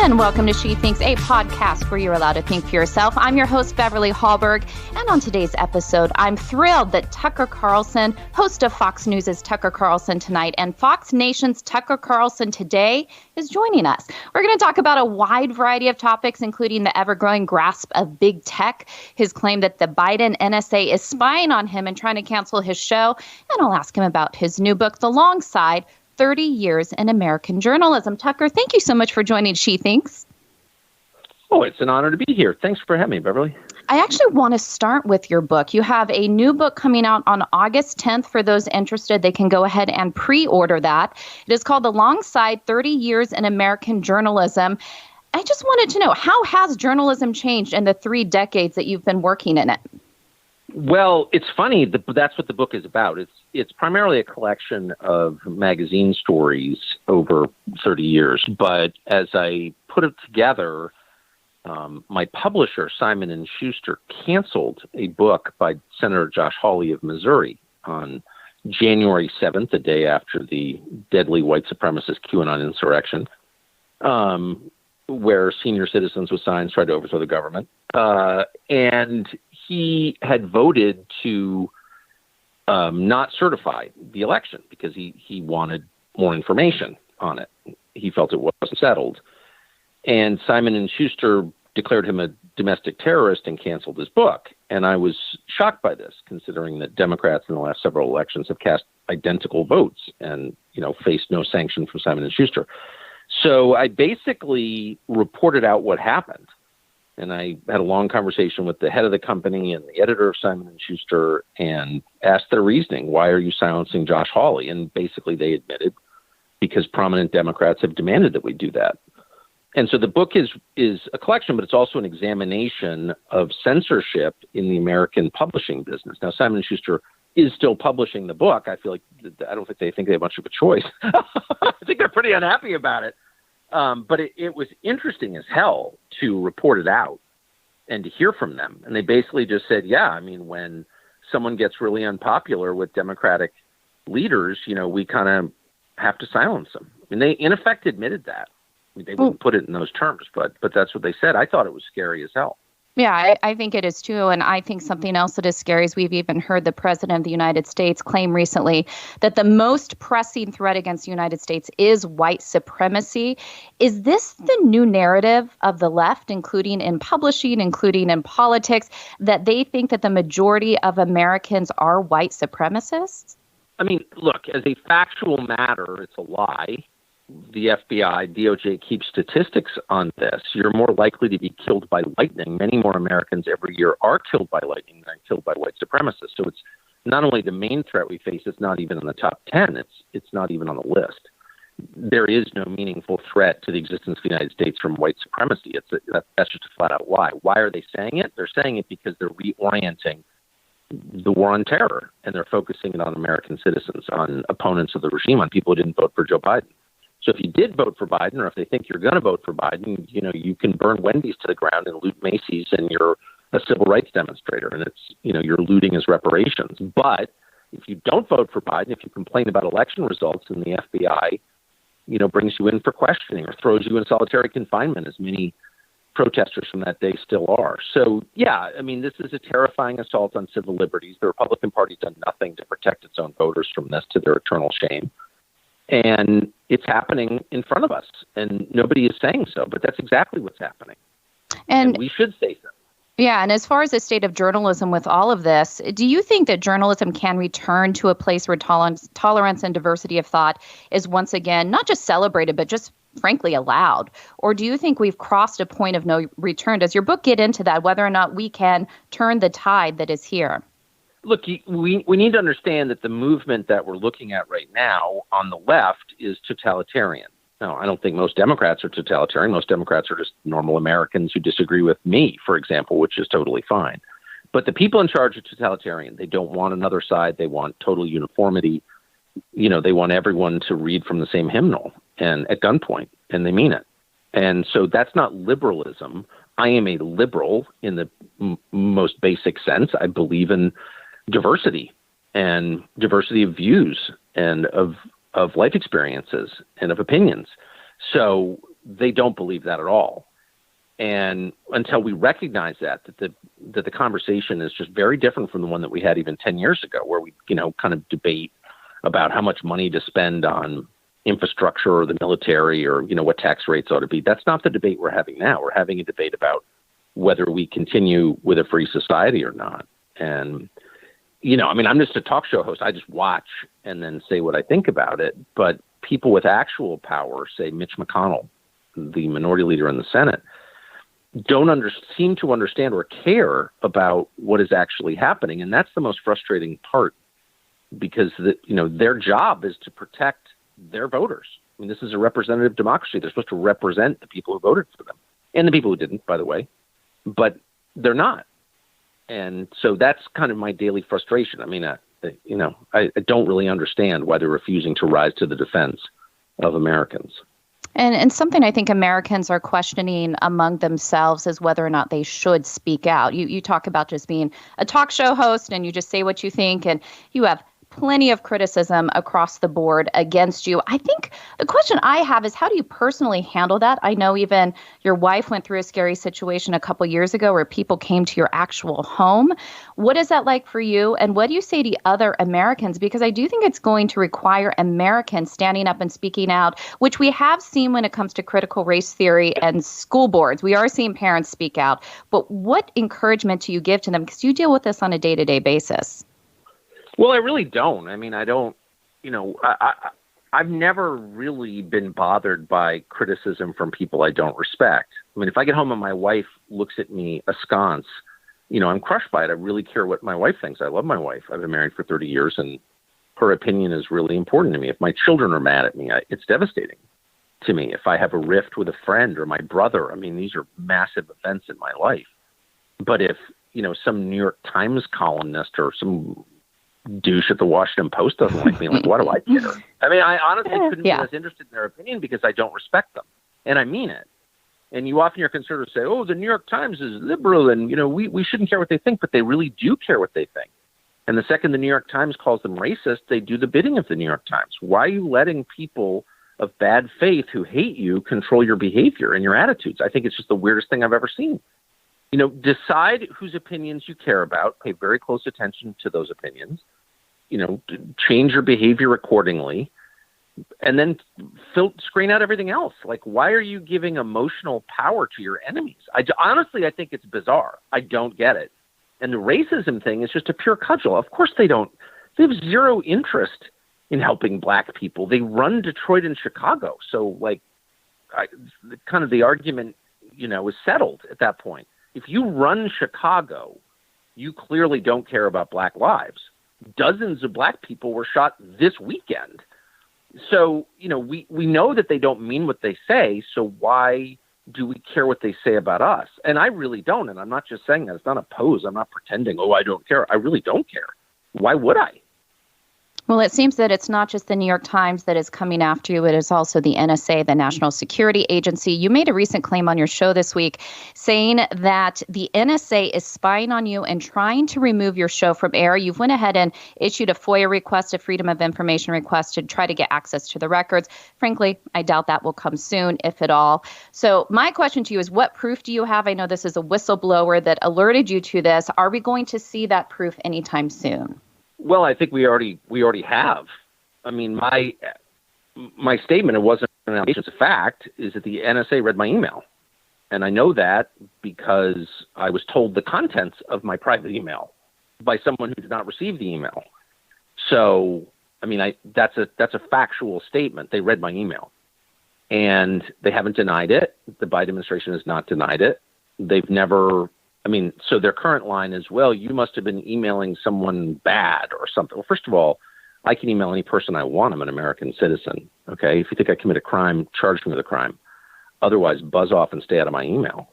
And welcome to She Thinks, a podcast where you're allowed to think for yourself. I'm your host, Beverly Hallberg, and on today's episode, I'm thrilled that Tucker Carlson, host of Fox News' Tucker Carlson Tonight, and Fox Nation's Tucker Carlson Today, is joining us. We're going to talk about a wide variety of topics, including the ever-growing grasp of big tech, his claim that the Biden NSA is spying on him and trying to cancel his show, and I'll ask him about his new book, The Long Side, 30 Years in American Journalism. Tucker, thank you so much for joining She Thinks. Oh, it's an honor to be here. Thanks for having me, Beverly. I actually want to start with your book. You have a new book coming out on August 10th. For those interested, they can go ahead and pre-order that. It is called The Long Side, 30 Years in American Journalism. I just wanted to know, how has journalism changed in the 3 decades that you've been working in it? Well, it's funny. That's what the book is about. It's primarily a collection of magazine stories over 30 years. But as I put it together, my publisher, Simon & Schuster, canceled a book by Senator Josh Hawley of Missouri on January 7th, the day after the deadly white supremacist QAnon insurrection, where senior citizens with signs tried to overthrow the government. And he had voted to not certify the election because he wanted more information on it. He felt it wasn't settled. And Simon & Schuster declared him a domestic terrorist and canceled his book. And I was shocked by this, considering that Democrats in the last several elections have cast identical votes and, faced no sanction from Simon & Schuster. So I basically reported out what happened. And I had a long conversation with the head of the company and the editor of Simon & Schuster and asked their reasoning. Why are you silencing Josh Hawley? And basically they admitted because prominent Democrats have demanded that we do that. And so the book is a collection, but it's also an examination of censorship in the American publishing business. Now, Simon & Schuster is still publishing the book. I feel like I don't think they have much of a choice. I think they're pretty unhappy about it. But it was interesting as hell to report it out and to hear from them. And they basically just said, when someone gets really unpopular with Democratic leaders, we kind of have to silence them. I mean, they in effect admitted that. I mean, they wouldn't put it in those terms, but that's what they said. I thought it was scary as hell. Yeah, I think it is too. And I think something else that is scary is we've even heard the president of the United States claim recently that the most pressing threat against the United States is white supremacy. Is this the new narrative of the left, including in publishing, including in politics, that they think that the majority of Americans are white supremacists? I mean, look, as a factual matter, it's a lie. The FBI, DOJ keeps statistics on this. You're more likely to be killed by lightning. Many more Americans every year are killed by lightning than are killed by white supremacists. So it's not only the main threat we face, it's not even in the top 10. It's not even on the list. There is no meaningful threat to the existence of the United States from white supremacy. That's just a flat out lie. Why are they saying it? They're saying it because they're reorienting the war on terror, and they're focusing it on American citizens, on opponents of the regime, on people who didn't vote for Joe Biden. So if you did vote for Biden, or if they think you're going to vote for Biden, you can burn Wendy's to the ground and loot Macy's, and you're a civil rights demonstrator, and it's, you're looting as reparations. But if you don't vote for Biden, if you complain about election results, and the FBI, brings you in for questioning or throws you in solitary confinement, as many protesters from that day still are. So, this is a terrifying assault on civil liberties. The Republican Party's done nothing to protect its own voters from this, to their eternal shame. And it's happening in front of us, and nobody is saying so, but that's exactly what's happening. And we should say so. Yeah, and as far as the state of journalism with all of this, do you think that journalism can return to a place where tolerance and diversity of thought is once again not just celebrated, but just frankly allowed? Or do you think we've crossed a point of no return? Does your book get into that, whether or not we can turn the tide that is here? Look, we need to understand that the movement that we're looking at right now on the left is totalitarian. Now, I don't think most Democrats are totalitarian. Most Democrats are just normal Americans who disagree with me, for example, which is totally fine. But the people in charge are totalitarian. They don't want another side. They want total uniformity. They want everyone to read from the same hymnal and at gunpoint, and they mean it. And so that's not liberalism. I am a liberal in the most basic sense. I believe in diversity and diversity of views and of life experiences and of opinions. So they don't believe that at all. And until we recognize that the conversation is just very different from the one that we had even 10 years ago, where we, kind of debate about how much money to spend on infrastructure or the military or, what tax rates ought to be. That's not the debate we're having now. We're having a debate about whether we continue with a free society or not. And, I'm just a talk show host. I just watch and then say what I think about it. But people with actual power, say Mitch McConnell, the minority leader in the Senate, don't seem to understand or care about what is actually happening. And that's the most frustrating part, because their job is to protect their voters. I mean, this is a representative democracy. They're supposed to represent the people who voted for them and the people who didn't, by the way, but they're not. And so that's kind of my daily frustration. I mean, I don't really understand why they're refusing to rise to the defense of Americans. And something I think Americans are questioning among themselves is whether or not they should speak out. You talk about just being a talk show host and you just say what you think, and you have plenty of criticism across the board against you. I think the question I have is, how do you personally handle that? I know even your wife went through a scary situation a couple years ago where people came to your actual home. What is that like for you? And what do you say to other Americans? Because I do think it's going to require Americans standing up and speaking out, which we have seen when it comes to critical race theory and school boards. We are seeing parents speak out. But what encouragement do you give to them? Because you deal with this on a day-to-day basis. Well, I really don't. I mean, I don't, I've never really been bothered by criticism from people I don't respect. I mean, if I get home and my wife looks at me askance, I'm crushed by it. I really care what my wife thinks. I love my wife. I've been married for 30 years, and her opinion is really important to me. If my children are mad at me, it's devastating to me. If I have a rift with a friend or my brother, I mean, these are massive events in my life. But if, some New York Times columnist or some douche at the Washington Post doesn't like me, like, what do I care? I mean, I honestly couldn't be as interested in their opinion because I don't respect them. And I mean it. And you often hear conservatives say, oh, the New York Times is liberal and, we shouldn't care what they think, but they really do care what they think. And the second the New York Times calls them racist, they do the bidding of the New York Times. Why are you letting people of bad faith who hate you control your behavior and your attitudes? I think it's just the weirdest thing I've ever seen. Decide whose opinions you care about, pay very close attention to those opinions, change your behavior accordingly, and then screen out everything else. Like, why are you giving emotional power to your enemies? Honestly, I think it's bizarre. I don't get it. And the racism thing is just a pure cudgel. Of course they don't. They have zero interest in helping black people. They run Detroit and Chicago. So, the argument, is settled at that point. If you run Chicago, you clearly don't care about black lives. Dozens of black people were shot this weekend. So, we know that they don't mean what they say. So why do we care what they say about us? And I really don't. And I'm not just saying that. It's not a pose. I'm not pretending, I don't care. I really don't care. Why would I? Well, it seems that it's not just the New York Times that is coming after you. It is also the NSA, the National Security Agency. You made a recent claim on your show this week saying that the NSA is spying on you and trying to remove your show from air. You've went ahead and issued a FOIA request, a Freedom of Information request, to try to get access to the records. Frankly, I doubt that will come soon, if at all. So my question to you is, what proof do you have? I know this is a whistleblower that alerted you to this. Are we going to see that proof anytime soon? Well, I think we already have. I mean, my statement, it wasn't an allegation, it's a fact, is that the NSA read my email. And I know that because I was told the contents of my private email by someone who did not receive the email. So, I mean, that's a factual statement. They read my email. And they haven't denied it. The Biden administration has not denied it. They've never... so their current line is, well, you must have been emailing someone bad or something. Well, first of all, I can email any person I want. I'm an American citizen. Okay. If you think I commit a crime, charge me with a crime. Otherwise, buzz off and stay out of my email.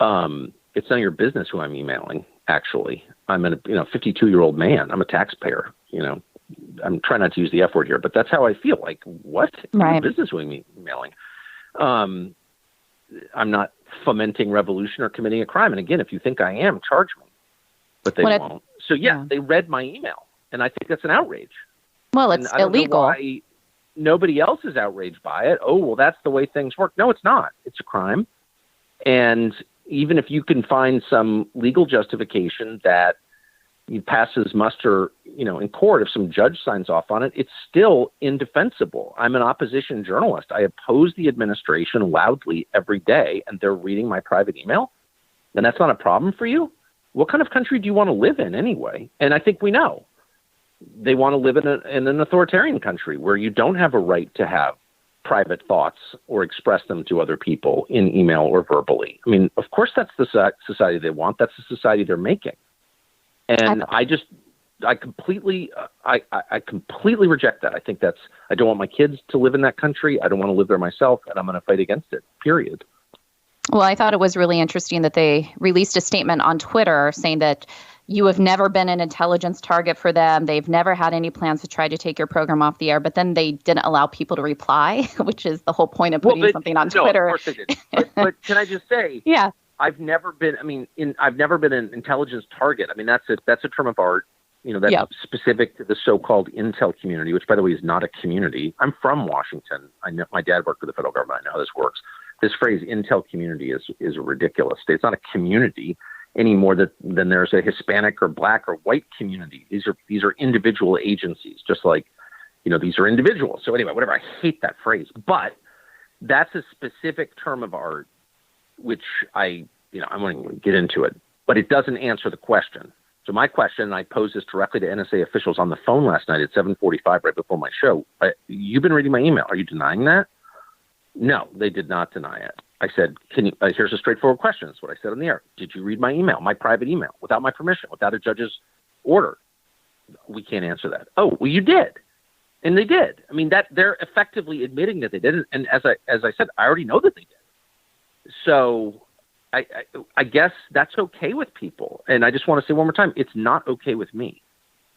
It's none of your business who I'm emailing, actually. I'm a 52-year-old man. I'm a taxpayer. I'm trying not to use the F word here, but that's how I feel. Like, what? Right. Business who I'm emailing. I'm not fomenting revolution or committing a crime. And again, if you think I am, charge me. But they won't. So, yeah, they read my email. And I think that's an outrage. Well, it's illegal. nobody else is outraged by it. Oh, well, that's the way things work. No, it's not. It's a crime. And even if you can find some legal justification that passes muster, in court, if some judge signs off on it, it's still indefensible. I'm an opposition journalist. I oppose the administration loudly every day, and they're reading my private email. Then that's not a problem for you? What kind of country do you want to live in anyway? And I think we know. They want to live in an authoritarian country where you don't have a right to have private thoughts or express them to other people in email or verbally. I mean, of course, that's the society they want. That's the society they're making. And I completely reject that. I think I don't want my kids to live in that country. I don't want to live there myself, and I'm going to fight against it, period. Well, I thought it was really interesting that they released a statement on Twitter saying that you have never been an intelligence target for them. They've never had any plans to try to take your program off the air, but then they didn't allow people to reply, which is the whole point of putting something on Twitter. No, of course they didn't. But can I just say, yeah, I've never been an intelligence target. I mean, that's a term of art, that's specific to the so-called intel community, which, by the way, is not a community. I'm from Washington. I know my dad worked for the federal government. I know how this works. This phrase intel community is ridiculous. It's not a community any more than there's a Hispanic or black or white community. These are individual agencies, just like, these are individuals. So anyway, whatever, I hate that phrase, but that's a specific term of art, which I won't even get into it, but it doesn't answer the question. So my question, I posed this directly to NSA officials on the phone last night at 7:45, right before my show. You've been reading my email. Are you denying that? No, they did not deny it. I said, here's a straightforward question. That's what I said on the air. Did you read my email, my private email, without my permission, without a judge's order? We can't answer that. Oh, well, you did. And they did. I mean, that they're effectively admitting that they did. And as I said, I already know that they did. So I guess that's okay with people. And I just want to say one more time, it's not okay with me.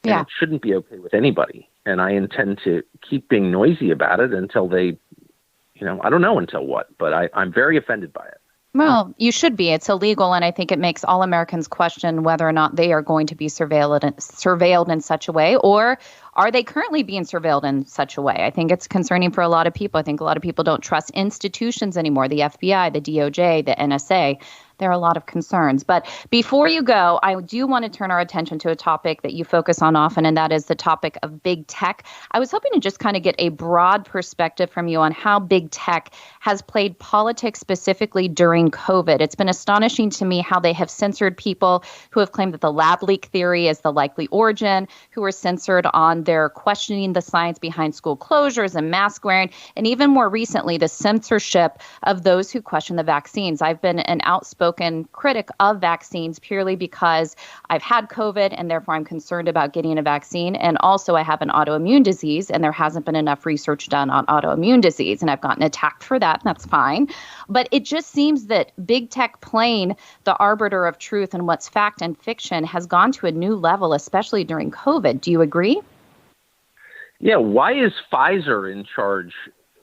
And it shouldn't be okay with anybody. And I intend to keep being noisy about it until they, I don't know until what, but I'm very offended by it. Well, you should be. It's illegal, and I think it makes all Americans question whether or not they are going to be surveilled in such a way, or are they currently being surveilled in such a way? I think it's concerning for a lot of people. I think a lot of people don't trust institutions anymore, the FBI, the DOJ, the NSA. There are a lot of concerns. But before you go, I do want to turn our attention to a topic that you focus on often, and that is the topic of big tech. I was hoping to just kind of get a broad perspective from you on how big tech has played politics specifically during COVID. It's been astonishing to me how they have censored people who have claimed that the lab leak theory is the likely origin, who were censored on their questioning the science behind school closures and mask wearing, and even more recently, the censorship of those who question the vaccines. I've been an outspoken critic of vaccines purely because I've had COVID and therefore I'm concerned about getting a vaccine. And also I have an autoimmune disease and there hasn't been enough research done on autoimmune disease. And I've gotten attacked for that. And that's fine. But it just seems that big tech playing the arbiter of truth and what's fact and fiction has gone to a new level, especially during COVID. Do you agree? Yeah. Why is Pfizer in charge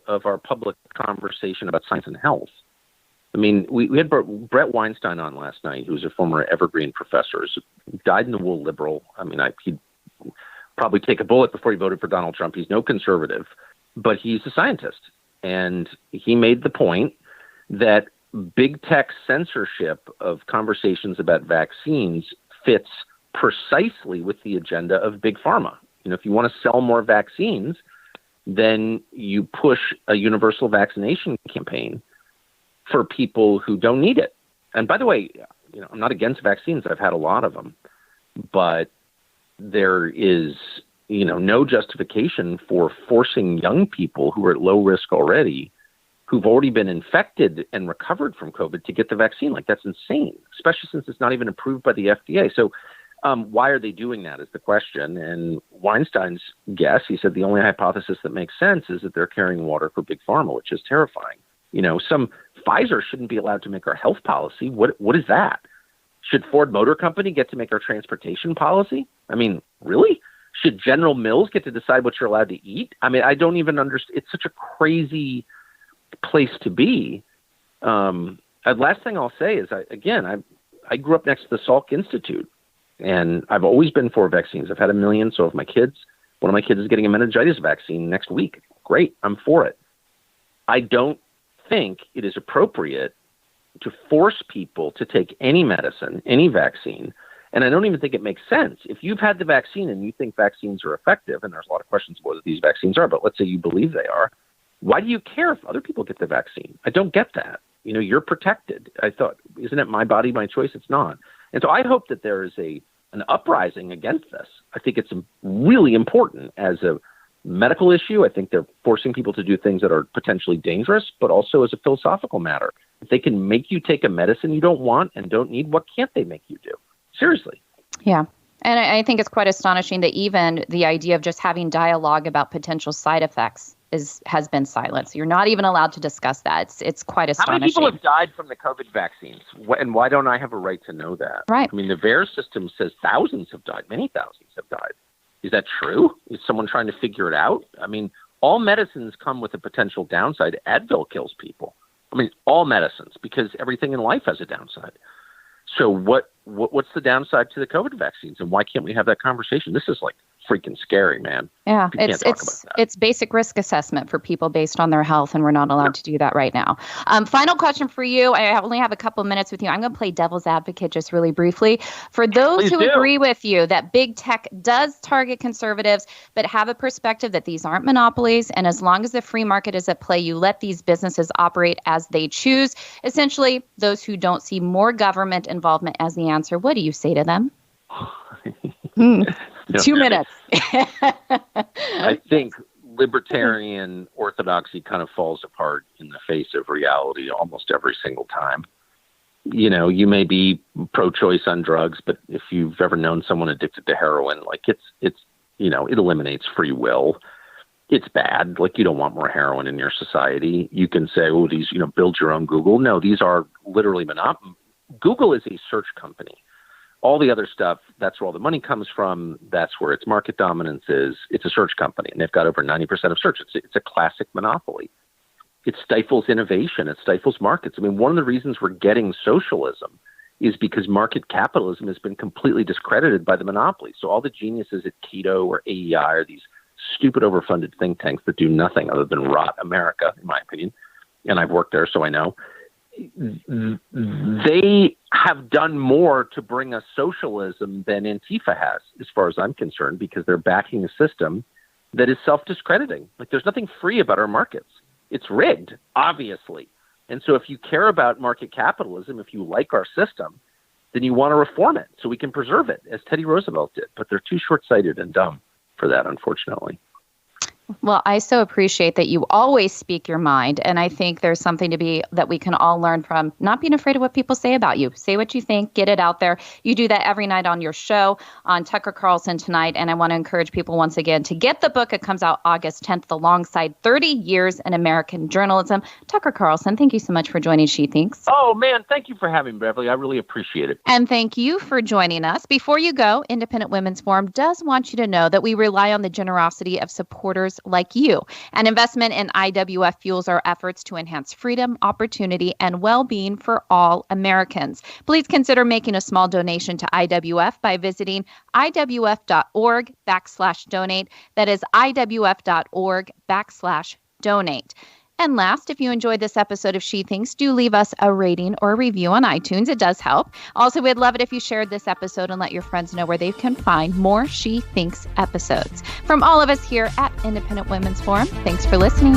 of our public conversation about science and health? I mean, we had Brett Weinstein on last night, who's a former Evergreen professor, dyed-in-the-wool liberal. I mean, he'd probably take a bullet before he voted for Donald Trump. He's no conservative, but he's a scientist. And he made the point that big tech censorship of conversations about vaccines fits precisely with the agenda of big pharma. If you want to sell more vaccines, then you push a universal vaccination campaign for people who don't need it. And by the way, I'm not against vaccines. I've had a lot of them, but there is, no justification for forcing young people who are at low risk already, who've already been infected and recovered from COVID, to get the vaccine. Like, that's insane, especially since it's not even approved by the FDA. So why are they doing that is the question. And Weinstein's guess, he said the only hypothesis that makes sense is that they're carrying water for big pharma, which is terrifying. Some Pfizer shouldn't be allowed to make our health policy. What is that? Should Ford Motor Company get to make our transportation policy? I mean, really? Should General Mills get to decide what you're allowed to eat? I mean, I don't even understand. It's such a crazy place to be. Last thing I'll say is, I grew up next to the Salk Institute, and I've always been for vaccines. I've had 1 million, so have my kids. One of my kids is getting a meningitis vaccine next week. Great. I'm for it. I don't think it is appropriate to force people to take any medicine, any vaccine. And I don't even think it makes sense. If you've had the vaccine and you think vaccines are effective, and there's a lot of questions about whether these vaccines are, but let's say you believe they are, why do you care if other people get the vaccine? I don't get that. You're protected. I thought, isn't it my body, my choice? It's not. And so I hope that there is an uprising against this. I think it's really important as a medical issue. I think they're forcing people to do things that are potentially dangerous, but also as a philosophical matter. If they can make you take a medicine you don't want and don't need, what can't they make you do? Seriously. Yeah. And I think it's quite astonishing that even the idea of just having dialogue about potential side effects has been silenced. You're not even allowed to discuss that. It's quite astonishing. How many people have died from the COVID vaccines? And why don't I have a right to know that? Right. I mean, the VAERS system says thousands have died. Many thousands have died. Is that true? Is someone trying to figure it out? I mean, all medicines come with a potential downside. Advil kills people. I mean, all medicines, because everything in life has a downside. So what's the downside to the COVID vaccines, and why can't we have that conversation? This is like freaking scary, man. Yeah, it's basic risk assessment for people based on their health, and we're not allowed to do that right now. Final question for you. I only have a couple minutes with you. I'm going to play devil's advocate just really briefly. For those who agree with you that big tech does target conservatives, but have a perspective that these aren't monopolies, and as long as the free market is at play, you let these businesses operate as they choose. Essentially, those who don't see more government involvement as the answer, what do you say to them? 2 minutes. I think libertarian orthodoxy kind of falls apart in the face of reality almost every single time. You may be pro-choice on drugs, but if you've ever known someone addicted to heroin, like it eliminates free will. It's bad. Like, you don't want more heroin in your society. You can say, oh, these, build your own Google. No, these are literally monopoly. Google is a search company. All the other stuff, that's where all the money comes from. That's where its market dominance is. It's a search company, and they've got over 90% of search. It's a classic monopoly. It stifles innovation. It stifles markets. I mean, one of the reasons we're getting socialism is because market capitalism has been completely discredited by the monopoly. So all the geniuses at Keto or AEI are these stupid overfunded think tanks that do nothing other than rot America, in my opinion. And I've worked there, so I know. They have done more to bring us socialism than Antifa has, as far as I'm concerned, because they're backing a system that is self-discrediting. Like, there's nothing free about our markets. It's rigged, obviously. And so if you care about market capitalism, if you like our system, then you want to reform it so we can preserve it, as Teddy Roosevelt did. But they're too short-sighted and dumb for that, unfortunately. Well, I so appreciate that you always speak your mind. And I think there's something that we can all learn from, not being afraid of what people say about you. Say what you think, get it out there. You do that every night on your show on Tucker Carlson Tonight. And I want to encourage people once again to get the book. It comes out August 10th alongside 30 Years in American Journalism. Tucker Carlson, thank you so much for joining She Thinks. Oh, man, thank you for having me, Beverly. I really appreciate it. And thank you for joining us. Before you go, Independent Women's Forum does want you to know that we rely on the generosity of supporters like you. An investment in IWF fuels our efforts to enhance freedom, opportunity, and well-being for all Americans. Please consider making a small donation to IWF by visiting iwf.org/donate. That is iwf.org/donate. And last, if you enjoyed this episode of She Thinks, do leave us a rating or review on iTunes. It does help. Also, we'd love it if you shared this episode and let your friends know where they can find more She Thinks episodes. From all of us here at Independent Women's Forum, thanks for listening.